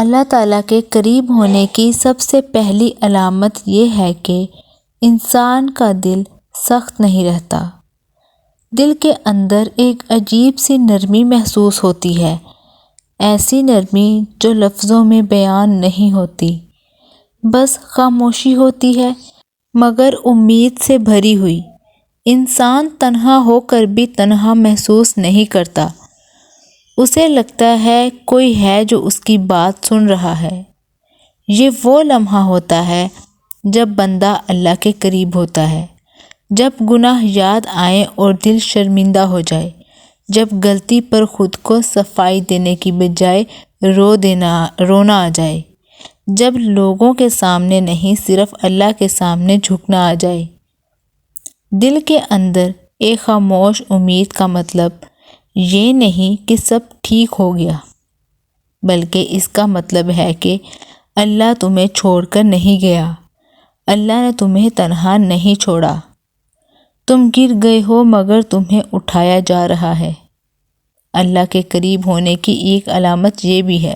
اللہ تعالیٰ کے قریب ہونے کی سب سے پہلی علامت یہ ہے کہ انسان کا دل سخت نہیں رہتا۔ دل کے اندر ایک عجیب سی نرمی محسوس ہوتی ہے، ایسی نرمی جو لفظوں میں بیان نہیں ہوتی، بس خاموشی ہوتی ہے مگر امید سے بھری ہوئی۔ انسان تنہا ہو کر بھی تنہا محسوس نہیں کرتا، اسے لگتا ہے کوئی ہے جو اس کی بات سن رہا ہے۔ یہ وہ لمحہ ہوتا ہے جب بندہ اللہ کے قریب ہوتا ہے، جب گناہ یاد آئیں اور دل شرمندہ ہو جائے، جب غلطی پر خود کو صفائی دینے کی بجائے رونا آ جائے، جب لوگوں کے سامنے نہیں صرف اللہ کے سامنے جھکنا آ جائے۔ دل کے اندر ایک خاموش امید کا مطلب یہ نہیں کہ سب ٹھیک ہو گیا، بلکہ اس کا مطلب ہے کہ اللہ تمہیں چھوڑ کر نہیں گیا، اللہ نے تمہیں تنہا نہیں چھوڑا، تم گر گئے ہو مگر تمہیں اٹھایا جا رہا ہے۔ اللہ کے قریب ہونے کی ایک علامت یہ بھی ہے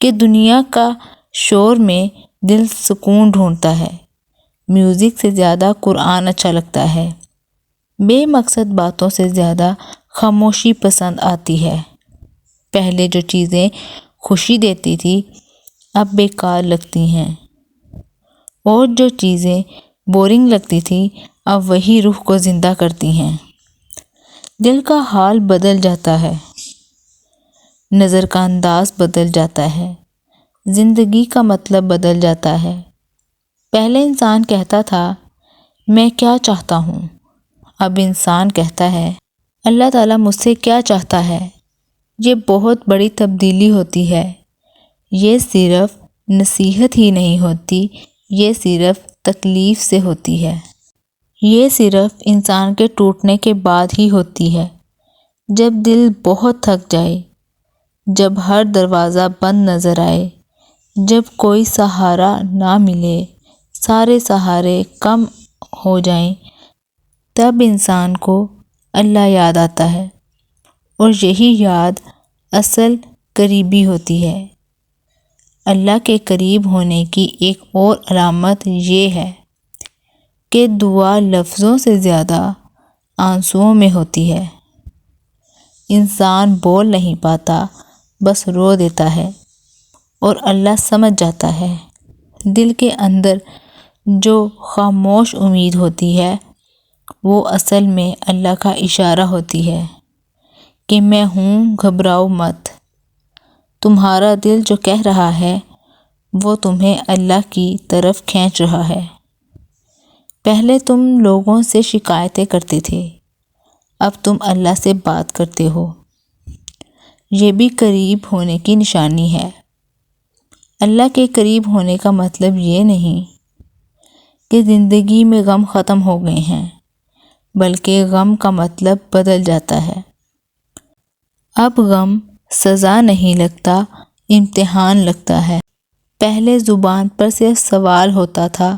کہ دنیا کا شور میں دل سکون ڈھونڈتا ہے، میوزک سے زیادہ قرآن اچھا لگتا ہے، بے مقصد باتوں سے زیادہ خاموشی پسند آتی ہے۔ پہلے جو چیزیں خوشی دیتی تھی اب بیکار لگتی ہیں، اور جو چیزیں بورنگ لگتی تھی اب وہی روح کو زندہ کرتی ہیں۔ دل کا حال بدل جاتا ہے، نظر کا انداز بدل جاتا ہے، زندگی کا مطلب بدل جاتا ہے۔ پہلے انسان کہتا تھا میں کیا چاہتا ہوں، اب انسان کہتا ہے اللہ تعالیٰ مجھ سے کیا چاہتا ہے۔ یہ بہت بڑی تبدیلی ہوتی ہے۔ یہ صرف نصیحت ہی نہیں ہوتی، یہ صرف تکلیف سے ہوتی ہے۔ یہ صرف انسان کے ٹوٹنے کے بعد ہی ہوتی ہے، جب دل بہت تھک جائے، جب ہر دروازہ بند نظر آئے، جب کوئی سہارا نہ ملے، سارے سہارے کم ہو جائیں، تب انسان کو اللہ یاد آتا ہے، اور یہی یاد اصل قریبی ہوتی ہے۔ اللہ کے قریب ہونے کی ایک اور علامت یہ ہے کہ دعا لفظوں سے زیادہ آنسوؤں میں ہوتی ہے۔ انسان بول نہیں پاتا، بس رو دیتا ہے، اور اللہ سمجھ جاتا ہے۔ دل کے اندر جو خاموش امید ہوتی ہے وہ اصل میں اللہ کا اشارہ ہوتی ہے کہ میں ہوں، گھبراؤ مت۔ تمہارا دل جو کہہ رہا ہے وہ تمہیں اللہ کی طرف کھینچ رہا ہے۔ پہلے تم لوگوں سے شکایتیں کرتے تھے، اب تم اللہ سے بات کرتے ہو۔ یہ بھی قریب ہونے کی نشانی ہے۔ اللہ کے قریب ہونے کا مطلب یہ نہیں کہ زندگی میں غم ختم ہو گئے ہیں، بلکہ غم کا مطلب بدل جاتا ہے۔ اب غم سزا نہیں لگتا، امتحان لگتا ہے۔ پہلے زبان پر صرف سوال ہوتا تھا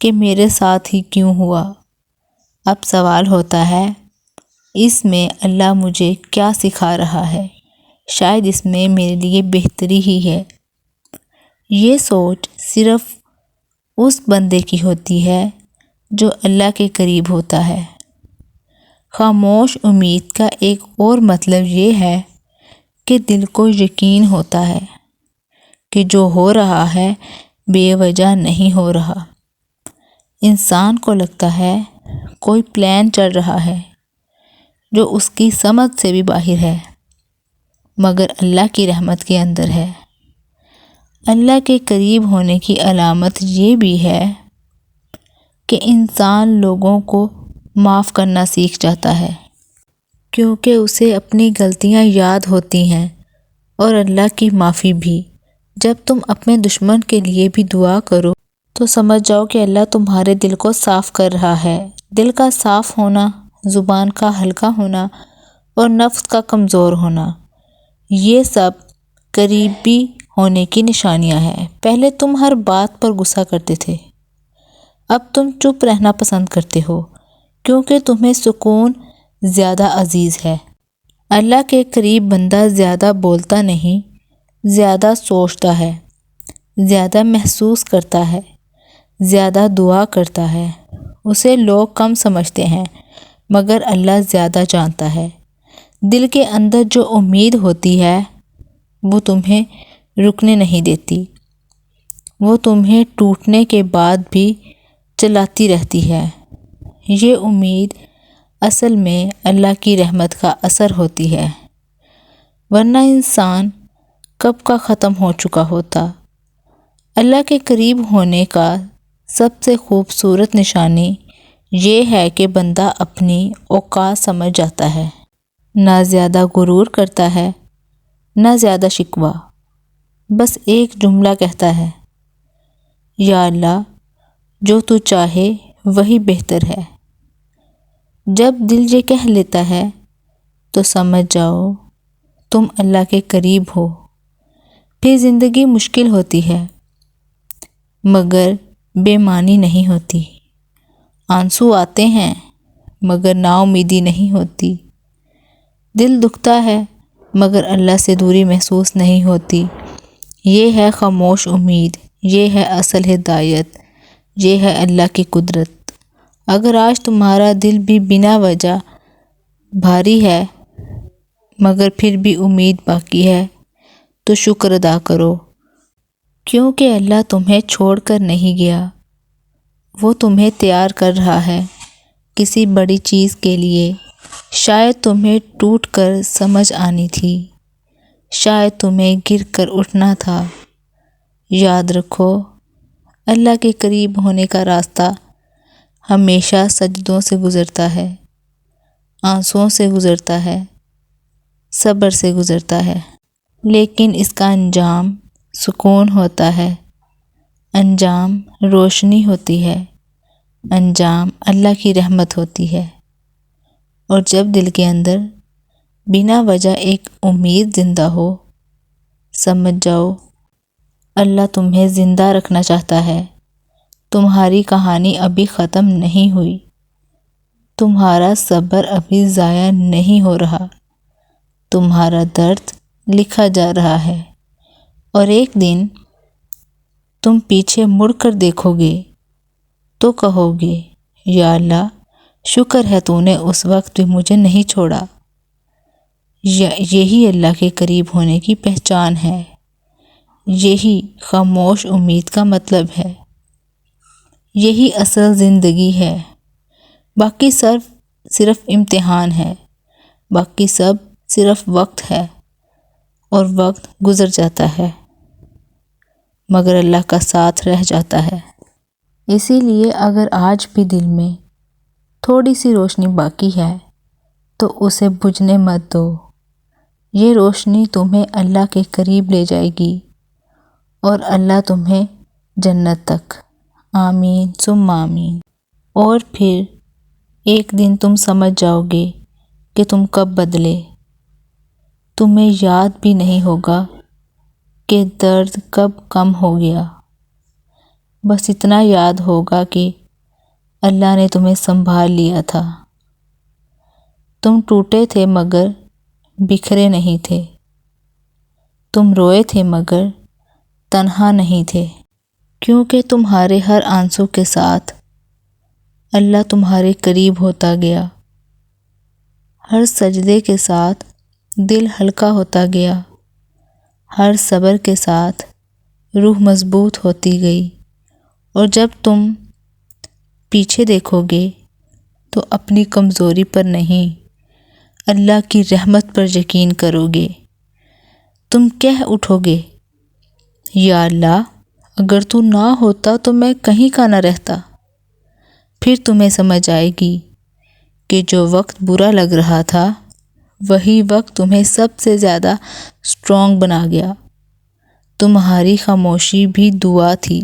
کہ میرے ساتھ ہی کیوں ہوا، اب سوال ہوتا ہے اس میں اللہ مجھے کیا سکھا رہا ہے، شاید اس میں میرے لیے بہتری ہی ہے۔ یہ سوچ صرف اس بندے کی ہوتی ہے جو اللہ کے قریب ہوتا ہے۔ خاموش امید کا ایک اور مطلب یہ ہے کہ دل کو یقین ہوتا ہے کہ جو ہو رہا ہے بے وجہ نہیں ہو رہا۔ انسان کو لگتا ہے کوئی پلان چل رہا ہے جو اس کی سمجھ سے بھی باہر ہے، مگر اللہ کی رحمت کے اندر ہے۔ اللہ کے قریب ہونے کی علامت یہ بھی ہے کہ انسان لوگوں کو معاف کرنا سیکھ جاتا ہے، کیونکہ اسے اپنی غلطیاں یاد ہوتی ہیں اور اللہ کی معافی بھی۔ جب تم اپنے دشمن کے لیے بھی دعا کرو تو سمجھ جاؤ کہ اللہ تمہارے دل کو صاف کر رہا ہے۔ دل کا صاف ہونا، زبان کا ہلکا ہونا اور نفس کا کمزور ہونا، یہ سب قریبی ہونے کی نشانیاں ہیں۔ پہلے تم ہر بات پر غصہ کرتے تھے، اب تم چپ رہنا پسند کرتے ہو، کیونکہ تمہیں سکون زیادہ عزیز ہے۔ اللہ کے قریب بندہ زیادہ بولتا نہیں، زیادہ سوچتا ہے، زیادہ محسوس کرتا ہے، زیادہ دعا کرتا ہے۔ اسے لوگ کم سمجھتے ہیں مگر اللہ زیادہ جانتا ہے۔ دل کے اندر جو امید ہوتی ہے وہ تمہیں رکنے نہیں دیتی، وہ تمہیں ٹوٹنے کے بعد بھی چلاتی رہتی ہے۔ یہ امید اصل میں اللہ کی رحمت کا اثر ہوتی ہے، ورنہ انسان کب کا ختم ہو چکا ہوتا۔ اللہ کے قریب ہونے کا سب سے خوبصورت نشانی یہ ہے کہ بندہ اپنی اوقات سمجھ جاتا ہے، نہ زیادہ غرور کرتا ہے نہ زیادہ شکوہ، بس ایک جملہ کہتا ہے، یا اللہ جو تو چاہے وہی بہتر ہے۔ جب دل یہ کہہ لیتا ہے تو سمجھ جاؤ تم اللہ کے قریب ہو۔ پھر زندگی مشکل ہوتی ہے مگر بے معنی نہیں ہوتی، آنسو آتے ہیں مگر نا امیدی نہیں ہوتی، دل دکھتا ہے مگر اللہ سے دوری محسوس نہیں ہوتی۔ یہ ہے خاموش امید، یہ ہے اصل ہدایت، یہ ہے اللہ کی قدرت۔ اگر آج تمہارا دل بھی بنا وجہ بھاری ہے مگر پھر بھی امید باقی ہے تو شکر ادا کرو، کیونکہ اللہ تمہیں چھوڑ کر نہیں گیا، وہ تمہیں تیار کر رہا ہے کسی بڑی چیز کے لیے۔ شاید تمہیں ٹوٹ کر سمجھ آنی تھی، شاید تمہیں گر کر اٹھنا تھا۔ یاد رکھو اللہ کے قریب ہونے کا راستہ ہمیشہ سجدوں سے گزرتا ہے، آنسوؤں سے گزرتا ہے، صبر سے گزرتا ہے، لیکن اس کا انجام سکون ہوتا ہے، انجام روشنی ہوتی ہے، انجام اللہ کی رحمت ہوتی ہے۔ اور جب دل کے اندر بنا وجہ ایک امید زندہ ہو، سمجھ جاؤ اللہ تمہیں زندہ رکھنا چاہتا ہے۔ تمہاری کہانی ابھی ختم نہیں ہوئی، تمہارا صبر ابھی ضائع نہیں ہو رہا، تمہارا درد لکھا جا رہا ہے، اور ایک دن تم پیچھے مڑ کر دیکھو گے تو کہو گے، یا اللہ شکر ہے تو نے اس وقت بھی مجھے نہیں چھوڑا۔ یہی اللہ کے قریب ہونے کی پہچان ہے، یہی خاموش امید کا مطلب ہے، یہی اصل زندگی ہے۔ باقی سب صرف امتحان ہے، باقی سب صرف وقت ہے، اور وقت گزر جاتا ہے مگر اللہ کا ساتھ رہ جاتا ہے۔ اسی لیے اگر آج بھی دل میں تھوڑی سی روشنی باقی ہے تو اسے بجھنے مت دو، یہ روشنی تمہیں اللہ کے قریب لے جائے گی اور اللہ تمہیں جنت تک۔ آمین ثم آمین۔ اور پھر ایک دن تم سمجھ جاؤ گے کہ تم کب بدلے، تمہیں یاد بھی نہیں ہوگا کہ درد کب کم ہو گیا، بس اتنا یاد ہوگا کہ اللہ نے تمہیں سنبھال لیا تھا۔ تم ٹوٹے تھے مگر بکھرے نہیں تھے، تم روئے تھے مگر تنہا نہیں تھے، کیونکہ تمہارے ہر آنسو کے ساتھ اللہ تمہارے قریب ہوتا گیا، ہر سجدے کے ساتھ دل ہلکا ہوتا گیا، ہر صبر کے ساتھ روح مضبوط ہوتی گئی، اور جب تم پیچھے دیکھو گے تو اپنی کمزوری پر نہیں اللہ کی رحمت پر یقین کرو گے۔ تم کہہ اٹھو گے، یا اللہ اگر تو نہ ہوتا تو میں کہیں کا نہ رہتا۔ پھر تمہیں سمجھ آئے گی کہ جو وقت برا لگ رہا تھا وہی وقت تمہیں سب سے زیادہ اسٹرانگ بنا گیا۔ تمہاری خاموشی بھی دعا تھی،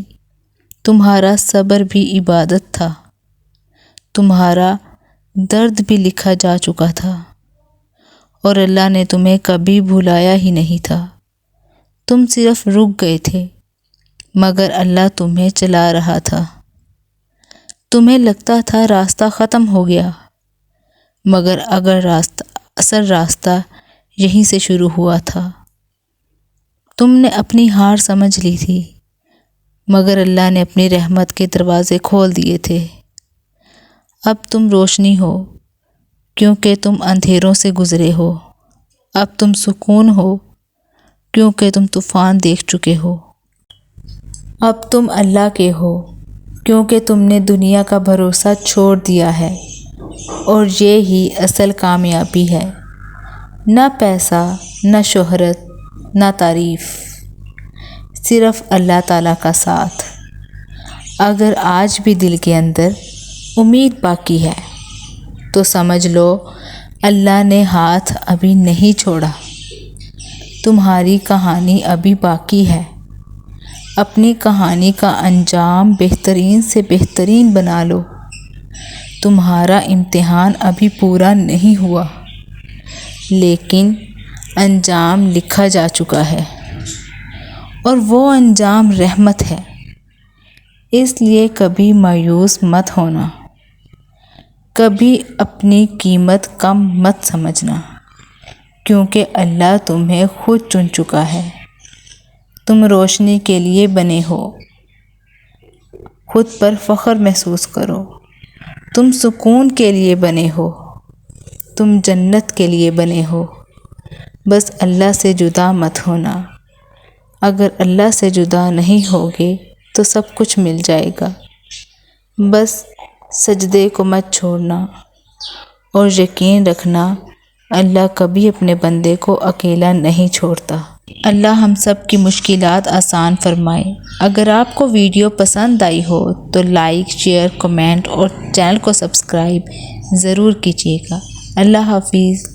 تمہارا صبر بھی عبادت تھا، تمہارا درد بھی لکھا جا چکا تھا، اور اللہ نے تمہیں کبھی بھلایا ہی نہیں تھا۔ تم صرف رک گئے تھے مگر اللہ تمہیں چلا رہا تھا۔ تمہیں لگتا تھا راستہ ختم ہو گیا مگر اصل راستہ یہیں سے شروع ہوا تھا۔ تم نے اپنی ہار سمجھ لی تھی، مگر اللہ نے اپنی رحمت کے دروازے کھول دیے تھے۔ اب تم روشنی ہو کیونکہ تم اندھیروں سے گزرے ہو۔ اب تم سکون ہو کیونکہ تم طوفان دیکھ چکے ہو۔ اب تم اللہ کے ہو کیونکہ تم نے دنیا کا بھروسہ چھوڑ دیا ہے، اور یہ ہی اصل کامیابی ہے۔ نہ پیسہ، نہ شہرت، نہ تعریف، صرف اللہ تعالیٰ کا ساتھ۔ اگر آج بھی دل کے اندر امید باقی ہے تو سمجھ لو اللہ نے ہاتھ ابھی نہیں چھوڑا۔ تمہاری کہانی ابھی باقی ہے۔ اپنی کہانی کا انجام بہترین سے بہترین بنا لو۔ تمہارا امتحان ابھی پورا نہیں ہوا، لیکن انجام لکھا جا چکا ہے، اور وہ انجام رحمت ہے۔ اس لیے کبھی مایوس مت ہونا، کبھی اپنی قیمت کم مت سمجھنا، کیونکہ اللہ تمہیں خود چن چکا ہے۔ تم روشنی کے لیے بنے ہو، خود پر فخر محسوس کرو۔ تم سکون کے لیے بنے ہو، تم جنت کے لیے بنے ہو۔ بس اللہ سے جدا مت ہونا۔ اگر اللہ سے جدا نہیں ہوگے تو سب کچھ مل جائے گا۔ بس سجدے کو مت چھوڑنا، اور یقین رکھنا اللہ کبھی اپنے بندے کو اکیلا نہیں چھوڑتا۔ اللہ ہم سب کی مشکلات آسان فرمائے۔ اگر آپ کو ویڈیو پسند آئی ہو تو لائک، شیئر، کمنٹ اور چینل کو سبسکرائب ضرور کیجیے گا۔ اللہ حافظ۔